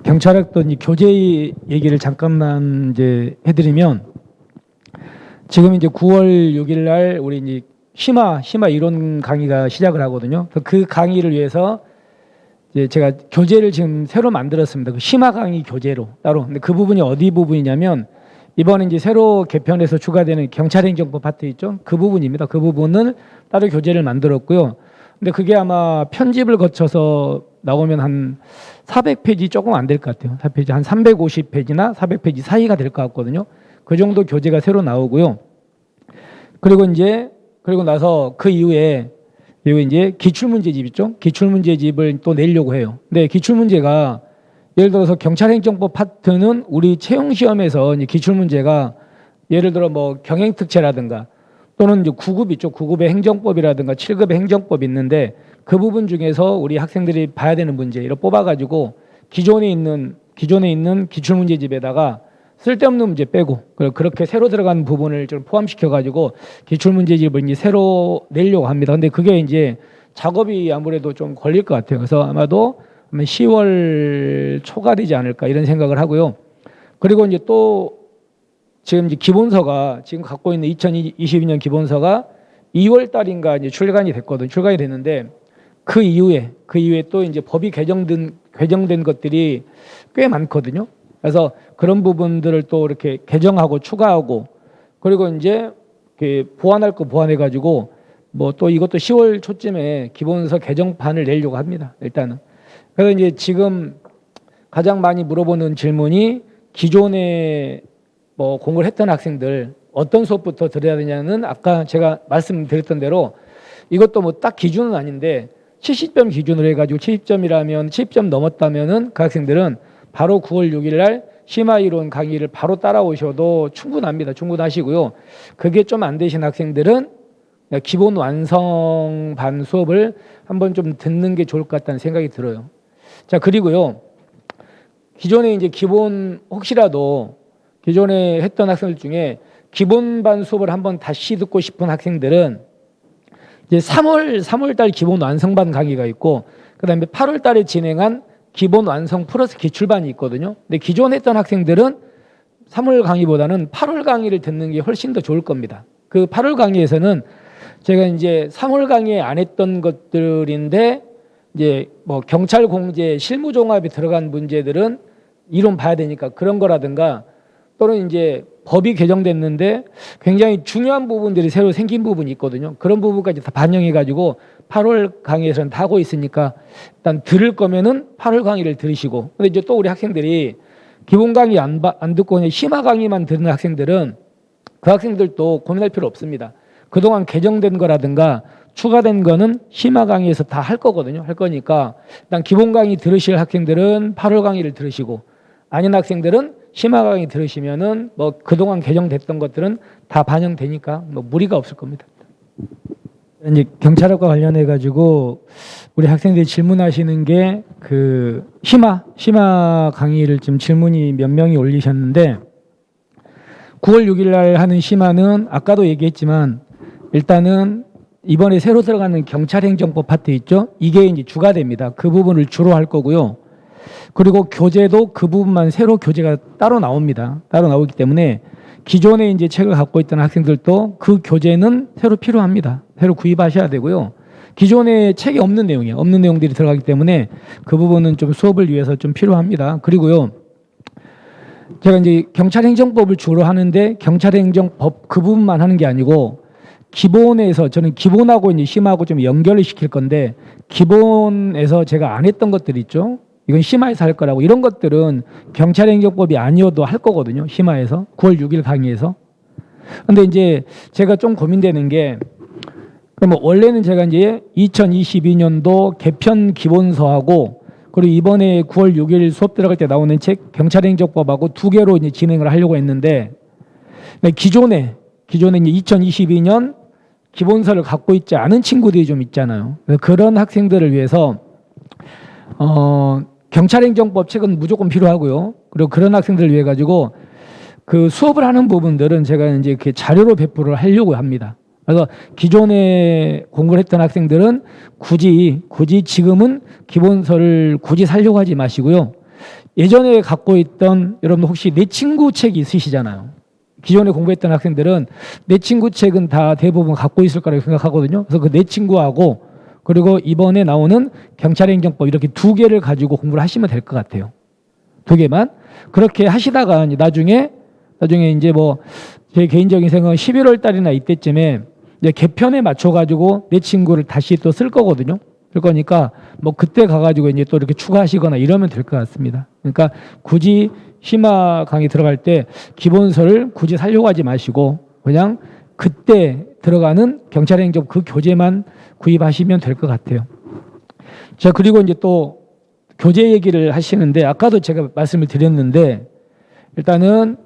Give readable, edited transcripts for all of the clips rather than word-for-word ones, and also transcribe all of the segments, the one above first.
경찰학도 이제 교재 얘기를 잠깐만 이제 해드리면, 지금 이제 9월 6일 날 우리 이제 심화 이론 강의가 시작을 하거든요. 그 강의를 위해서 이제 제가 교재를 지금 새로 만들었습니다. 그 심화 강의 교재로 따로. 근데 그 부분이 어디 부분이냐면, 이번에 이제 새로 개편해서 추가되는 경찰행정법 파트 있죠? 그 부분입니다. 그 부분은 따로 교재를 만들었고요. 근데 그게 아마 편집을 거쳐서 나오면 한 400페이지 조금 안 될 것 같아요. 4페이지 한 350페이지나 400페이지 사이가 될 것 같거든요. 그 정도 교재가 새로 나오고요. 그리고 나서 그 이후에 이제 기출문제집 있죠? 기출문제집을 또 내려고 해요. 근데 기출문제가 예를 들어서 경찰행정법 파트는 우리 채용시험에서 이제 기출문제가 예를 들어 뭐 경행특채라든가 또는 이제 9급 있죠. 9급의 행정법이라든가 7급의 행정법이 있는데 그 부분 중에서 우리 학생들이 봐야 되는 문제 이렇게 뽑아가지고 기존에 있는 기출문제집에다가 쓸데없는 문제 빼고 그렇게 새로 들어간 부분을 좀 포함시켜가지고 기출문제집을 이제 새로 내려고 합니다. 근데 그게 이제 작업이 아무래도 좀 걸릴 것 같아요. 그래서 아마도 10월 초가 되지 않을까 이런 생각을 하고요. 그리고 이제 또 지금 이제 기본서가 지금 갖고 있는 2022년 기본서가 2월 달인가 이제 출간이 됐거든요. 출간이 됐는데 그 이후에 또 이제 법이 개정된 것들이 꽤 많거든요. 그래서 그런 부분들을 또 이렇게 개정하고 추가하고 그리고 이제 보완할 거 보완해가지고 뭐 또 이것도 10월 초쯤에 기본서 개정판을 내려고 합니다. 일단은. 그래서 이제 지금 가장 많이 물어보는 질문이 기존에 뭐 공부를 했던 학생들 어떤 수업부터 들어야 되냐는 아까 제가 말씀드렸던 대로 이것도 뭐 딱 기준은 아닌데 70점 기준으로 해가지고 70점이라면 70점 넘었다면은 그 학생들은 바로 9월 6일 날 심화이론 강의를 바로 따라오셔도 충분합니다. 충분하시고요. 그게 좀 안 되신 학생들은 기본 완성반 수업을 한번 좀 듣는 게 좋을 것 같다는 생각이 들어요. 자, 그리고요. 기존에 이제 혹시라도 기존에 했던 학생들 중에 기본반 수업을 한번 다시 듣고 싶은 학생들은 이제 3월 달 기본 완성반 강의가 있고 그다음에 8월 달에 진행한 기본 완성 플러스 기출반이 있거든요. 근데 기존 했던 학생들은 3월 강의보다는 8월 강의를 듣는 게 훨씬 더 좋을 겁니다. 그 8월 강의에서는 제가 이제 3월 강의에 안 했던 것들인데 이제 뭐 경찰 공제 실무 종합이 들어간 문제들은 이론 봐야 되니까 그런 거라든가 또는 이제 법이 개정됐는데 굉장히 중요한 부분들이 새로 생긴 부분이 있거든요. 그런 부분까지 다 반영해 가지고 8월 강의에서는 다 하고 있으니까 일단 들을 거면은 8월 강의를 들으시고 근데 이제 또 우리 학생들이 기본 강의 안 듣고 그냥 심화 강의만 듣는 학생들은 그 학생들도 고민할 필요 없습니다. 그동안 개정된 거라든가 추가된 거는 심화 강의에서 다 할 거거든요. 할 거니까 일단 기본 강의 들으실 학생들은 8월 강의를 들으시고 아닌 학생들은 심화 강의 들으시면은 뭐 그동안 개정됐던 것들은 다 반영되니까 뭐 무리가 없을 겁니다. 이제 경찰학과 관련해 가지고 우리 학생들이 질문하시는 게 그 심화 강의를 지금 질문이 몇 명이 올리셨는데 9월 6일 날 하는 심화는 아까도 얘기했지만 일단은 이번에 새로 들어가는 경찰행정법 파트 있죠? 이게 이제 주가 됩니다. 그 부분을 주로 할 거고요. 그리고 교재도 그 부분만 새로 교재가 따로 나옵니다. 따로 나오기 때문에 기존에 이제 책을 갖고 있던 학생들도 그 교재는 새로 필요합니다. 새로 구입하셔야 되고요. 기존에 책이 없는 내용들이 들어가기 때문에 그 부분은 좀 수업을 위해서 좀 필요합니다. 그리고요. 제가 이제 경찰행정법을 주로 하는데 경찰행정법 그 부분만 하는 게 아니고 기본에서 저는 기본하고 이제 심하고 좀 연결을 시킬 건데 기본에서 제가 안 했던 것들 있죠. 이건 심화에서 할 거라고 이런 것들은 경찰행정법이 아니어도 할 거거든요. 심화에서 9월 6일 강의에서. 근데 이제 제가 좀 고민되는 게 그럼 원래는 제가 이제 2022년도 개편 기본서하고 그리고 이번에 9월 6일 수업 들어갈 때 나오는 책 경찰행정법하고 두 개로 이제 진행을 하려고 했는데 기존에 이제 2022년 기본서를 갖고 있지 않은 친구들이 좀 있잖아요. 그런 학생들을 위해서 경찰행정법 책은 무조건 필요하고요. 그리고 그런 학생들을 위해 가지고 그 수업을 하는 부분들은 제가 이제 이렇게 자료로 배포를 하려고 합니다. 그래서 기존에 공부를 했던 학생들은 굳이 지금은 기본서를 굳이 살려고 하지 마시고요. 예전에 갖고 있던 여러분 혹시 내 친구 책이 있으시잖아요. 기존에 공부했던 학생들은 내 친구 책은 다 대부분 갖고 있을 거라고 생각하거든요. 그래서 그 내 친구하고 그리고 이번에 나오는 경찰행정법 이렇게 두 개를 가지고 공부를 하시면 될 것 같아요. 두 개만. 그렇게 하시다가 나중에 이제 뭐 제 개인적인 생각은 11월 달이나 이때쯤에 이제 개편에 맞춰가지고 내 친구를 다시 또 쓸 거거든요. 쓸 거니까 뭐 그때 가가지고 이제 또 이렇게 추가하시거나 이러면 될 것 같습니다. 그러니까 굳이 심화 강의 들어갈 때 기본서를 굳이 살려고 하지 마시고 그냥 그때 들어가는 경찰행정 그 교재만 구입하시면 될 것 같아요. 자, 그리고 이제 또 교재 얘기를 하시는데 아까도 제가 말씀을 드렸는데 일단은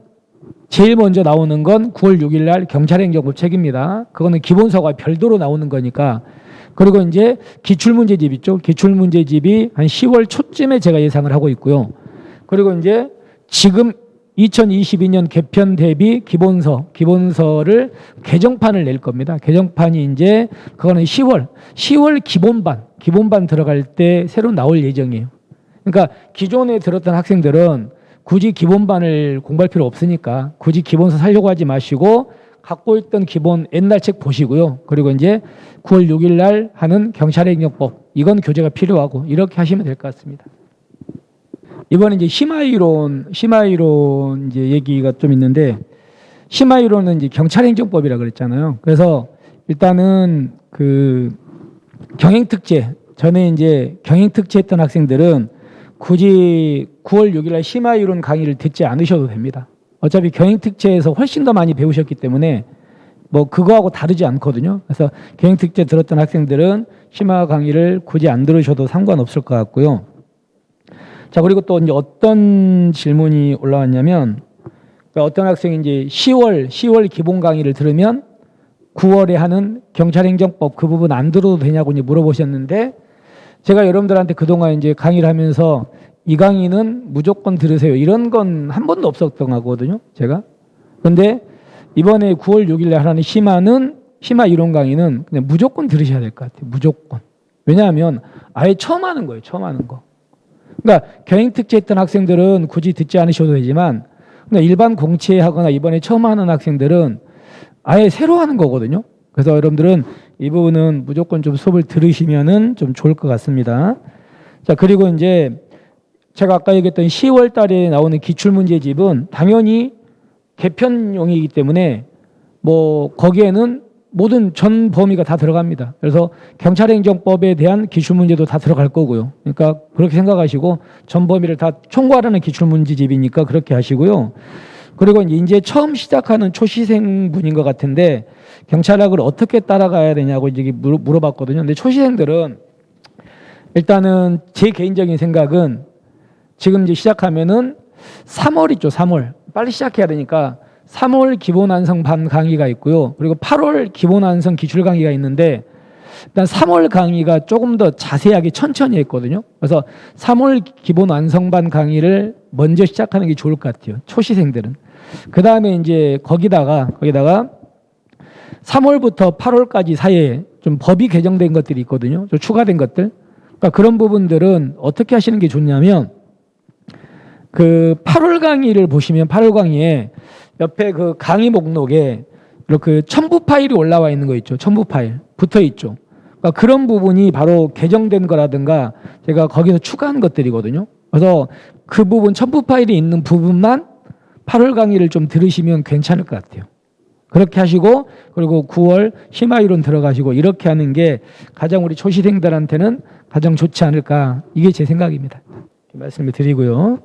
제일 먼저 나오는 건 9월 6일 날 경찰행정법 책입니다. 그거는 기본서가 별도로 나오는 거니까. 그리고 이제 기출문제집 있죠. 기출문제집이 한 10월 초쯤에 제가 예상을 하고 있고요. 그리고 이제 지금 2022년 개편 대비 기본서를 개정판을 낼 겁니다. 개정판이 이제 그거는 10월 기본반 들어갈 때 새로 나올 예정이에요. 그러니까 기존에 들었던 학생들은 굳이 기본반을 공부할 필요 없으니까 굳이 기본서 살려고 하지 마시고 갖고 있던 기본 옛날 책 보시고요. 그리고 이제 9월 6일 날 하는 경찰행정법 이건 교재가 필요하고 이렇게 하시면 될 것 같습니다. 이번에 이제 심화이론 이제 얘기가 좀 있는데 심화이론은 이제 경찰행정법이라 그랬잖아요. 그래서 일단은 그 경행특제 전에 이제 경행특제 했던 학생들은 굳이 9월 6일 날 심화이론 강의를 듣지 않으셔도 됩니다. 어차피 경행특제에서 훨씬 더 많이 배우셨기 때문에 뭐 그거하고 다르지 않거든요. 그래서 경행특제 들었던 학생들은 심화 강의를 굳이 안 들으셔도 상관없을 것 같고요. 자, 그리고 또 이제 어떤 질문이 올라왔냐면 어떤 학생이 이제 10월 기본 강의를 들으면 9월에 하는 경찰행정법 그 부분 안 들어도 되냐고 이제 물어보셨는데 제가 여러분들한테 그동안 이제 강의를 하면서 이 강의는 무조건 들으세요. 이런 건 한 번도 없었던 거거든요. 제가. 그런데 이번에 9월 6일 날 하는 심화 이론 강의는 그냥 무조건 들으셔야 될 것 같아요. 무조건. 왜냐하면 아예 처음 하는 거예요. 처음 하는 거. 그러니까 경행특제 했던 학생들은 굳이 듣지 않으셔도 되지만 그냥 일반 공채하거나 이번에 처음 하는 학생들은 아예 새로 하는 거거든요. 그래서 여러분들은 이 부분은 무조건 좀 수업을 들으시면은 좀 좋을 것 같습니다. 자, 그리고 이제 제가 아까 얘기했던 10월 달에 나오는 기출문제집은 당연히 개편용이기 때문에 뭐 거기에는 모든 전 범위가 다 들어갑니다. 그래서 경찰행정법에 대한 기출문제도 다 들어갈 거고요. 그러니까 그렇게 생각하시고 전 범위를 다 총괄하는 기출문제집이니까 그렇게 하시고요. 그리고 이제 처음 시작하는 초시생분인 것 같은데 경찰학을 어떻게 따라가야 되냐고 이제 물어봤거든요. 근데 초시생들은 일단은 제 개인적인 생각은 지금 이제 시작하면은 3월 있죠. 3월. 빨리 시작해야 되니까 3월 기본안성 반 강의가 있고요. 그리고 8월 기본안성 기출 강의가 있는데 일단 3월 강의가 조금 더 자세하게 천천히 했거든요. 그래서 3월 기본안성 반 강의를 먼저 시작하는 게 좋을 것 같아요. 초시생들은. 그 다음에 이제 거기다가 3월부터 8월까지 사이에 좀 법이 개정된 것들이 있거든요. 좀 추가된 것들. 그러니까 그런 부분들은 어떻게 하시는 게 좋냐면 그 8월 강의를 보시면 8월 강의에 옆에 그 강의 목록에 이렇게 첨부 파일이 올라와 있는 거 있죠. 첨부 파일 붙어 있죠. 그러니까 그런 부분이 바로 개정된 거라든가 제가 거기서 추가한 것들이거든요. 그래서 그 부분 첨부 파일이 있는 부분만 8월 강의를 좀 들으시면 괜찮을 것 같아요. 그렇게 하시고 그리고 9월 심화이론 들어가시고 이렇게 하는 게 가장 우리 초시생들한테는 가장 좋지 않을까 이게 제 생각입니다. 말씀을 드리고요.